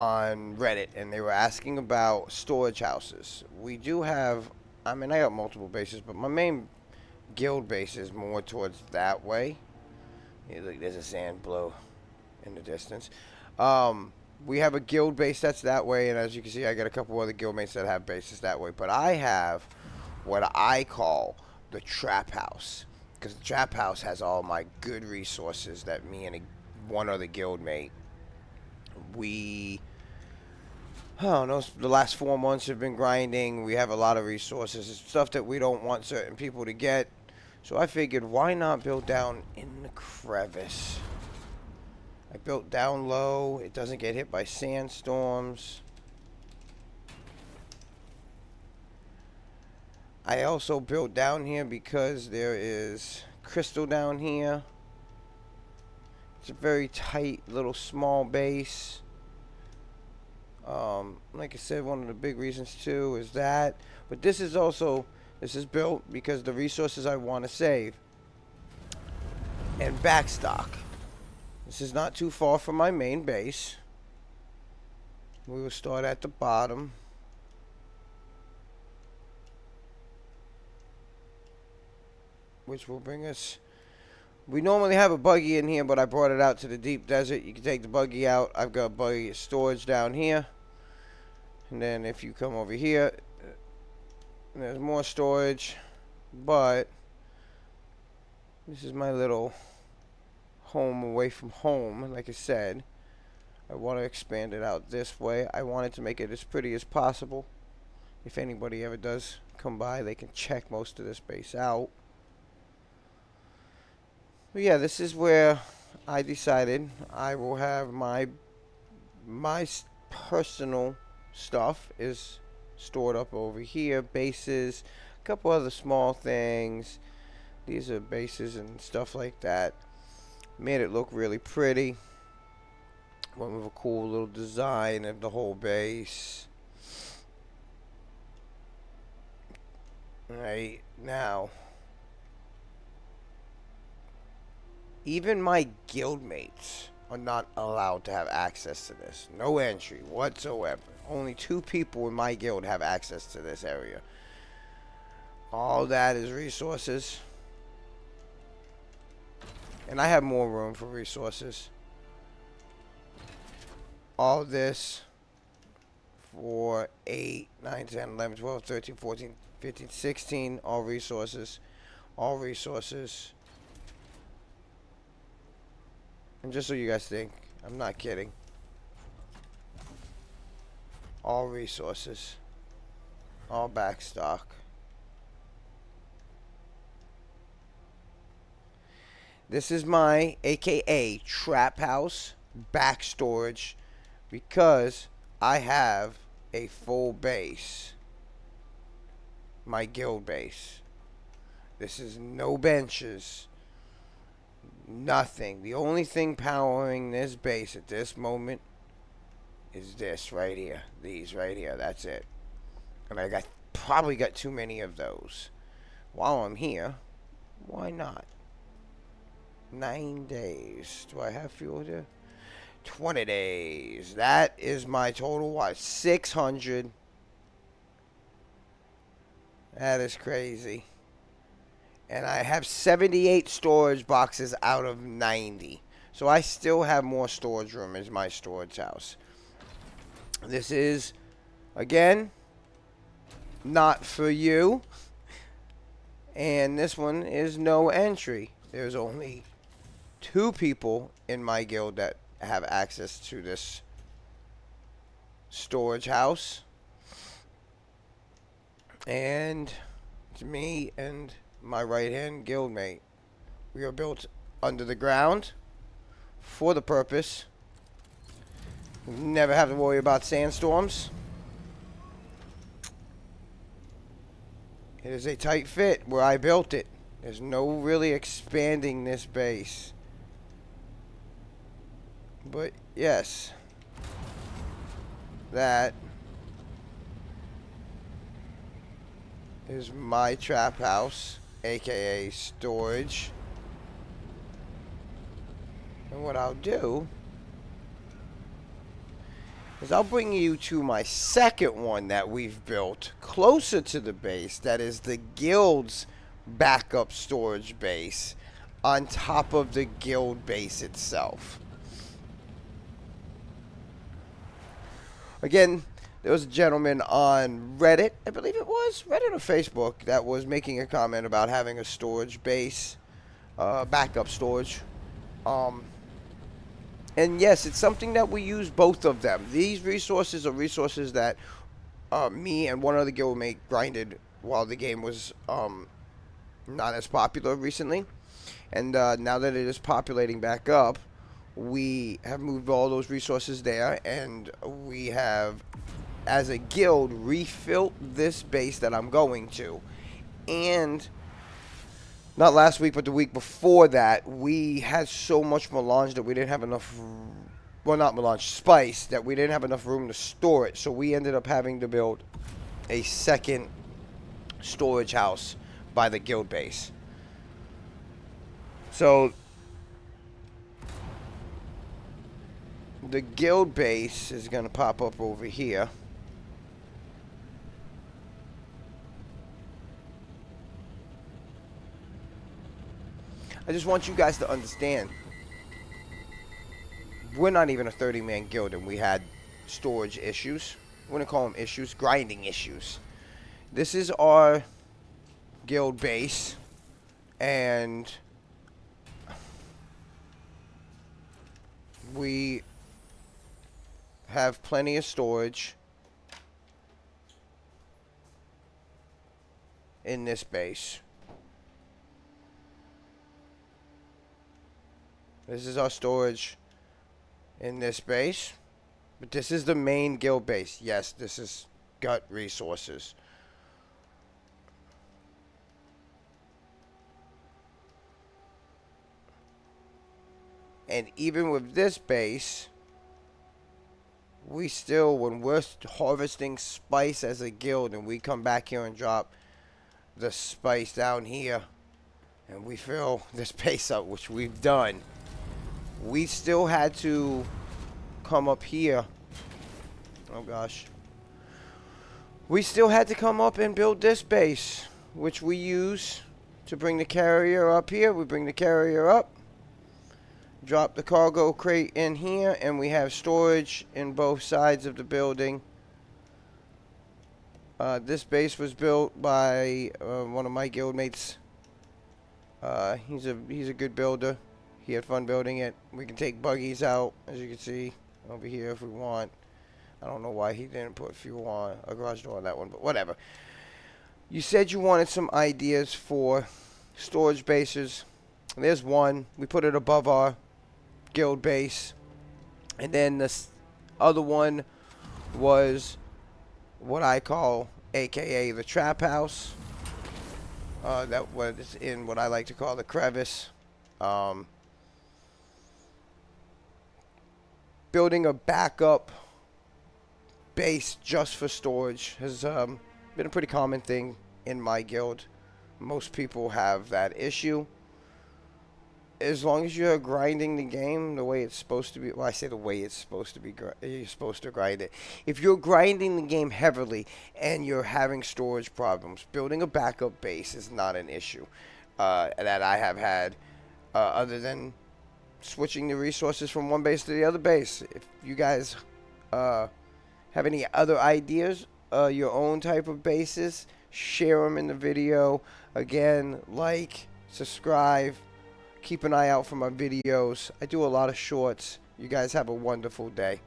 on Reddit, and they were asking about storage houses. We do have, I mean, I got multiple bases, but my main guild base is more towards that way. Yeah, look, there's a sand blow in the distance. Um, we have a guild base that's that way, and as you can see, I got a couple other guild mates that have bases that way. But I have what I call the trap house, because the trap house has all my good resources that me and one other guild mate we I don't know. The last 4 months have been grinding. We have a lot of resources. It's stuff that we don't want certain people to get. So I figured, why not build down in the crevice? I built down low. It doesn't get hit by sandstorms. I also built down here because there is crystal down here. It's a very tight little small base. Like I said, one of the big reasons too is that. But this is also, this is built because the resources I want to save. And backstock. This is not too far from my main base. We will start at the bottom. Which will bring us... We normally have a buggy in here, but I brought it out to the deep desert. You can take the buggy out. I've got buggy storage down here. And then if you come over here, there's more storage. But this is my little home away from home. Like I said, I want to expand it out this way. I wanted to make it as pretty as possible. If anybody ever does come by, they can check most of this base out. But yeah, this is where I decided I will have my personal stuff is stored up over here. Bases, a couple other small things. These are bases and stuff like that. Made it look really pretty. Went with a cool little design of the whole base. Right now, even my guildmates are not allowed to have access to this. No entry whatsoever. Only 2 people in my guild have access to this area. All that is resources. And I have more room for resources. All this for 8, 9, 10, 11, 12, 13, 14, 15, 16. All resources. All resources. And just so you guys think, I'm not kidding. All resources. All backstock. This is my AKA trap house back storage because I have a full base. My guild base. This is no benches. Nothing. The only thing powering this base at this moment is this right here. These right here. That's it. And I probably got too many of those. While I'm here, why not? 9 days. Do I have fuel here? 20 days. That is my total. What? 600. That is crazy. And I have 78 storage boxes out of 90. So I still have more storage room as my storage house. This is, again, not for you. And this one is no entry. There's only 2 people in my guild that have access to this storage house. And it's me and my right-hand guildmate. We are built under the ground for the purpose. Never have to worry about sandstorms. It is a tight fit where I built it. There's no really expanding this base. But yes, that is my trap house, aka storage. And what I'll do is I'll bring you to my second one that we've built closer to the base. That is the guild's backup storage base on top of the guild base itself. Again, there was a gentleman on Reddit, I believe it was, Reddit or Facebook, that was making a comment about having a storage base, backup storage. And yes, it's something that we use both of them. These resources are resources that me and one other guildmate grinded while the game was not as popular recently. And now that it is populating back up, we have moved all those resources there, and we have, as a guild, refilled this base that I'm going to. And not last week, but the week before that, we had so much melange that we didn't have enough, well, not melange, spice, that we didn't have enough room to store it. So we ended up having to build a second storage house by the guild base. So the guild base is going to pop up over here. I just want you guys to understand, we're not even a 30-man guild, and we had storage issues. I wouldn't call them issues, grinding issues. This is our guild base, and we have plenty of storage in this base. This is our storage in this base. But this is the main guild base. Yes, this is gut resources. And even with this base, we still, when we're harvesting spice as a guild, and we come back here and drop the spice down here, and we fill this base up, which we've done, we still had to come up here. Oh gosh. We still had to come up and build this base, which we use to bring the carrier up here. We bring the carrier up, drop the cargo crate in here, and we have storage in both sides of the building. This base was built by one of my guildmates. He's a good builder. He had fun building it. We can take buggies out, as you can see over here if we want. I don't know why he didn't put fuel on a garage door on that one, but whatever. You said you wanted some ideas for storage bases. There's one. We put it above our guild base. And then this other one was what I call, aka the trap house. That was in what I like to call the crevice. Building a backup base just for storage has been a pretty common thing in my guild. Most people have that issue. As long as you're grinding the game the way it's supposed to be, well, I say the way it's supposed to be, you're supposed to grind it. If you're grinding the game heavily and you're having storage problems, building a backup base is not an issue that I have had, other than switching the resources from one base to the other base. If you guys have any other ideas, your own type of bases, share them in the video. Again, like, subscribe, keep an eye out for my videos. I do a lot of shorts. You guys have a wonderful day.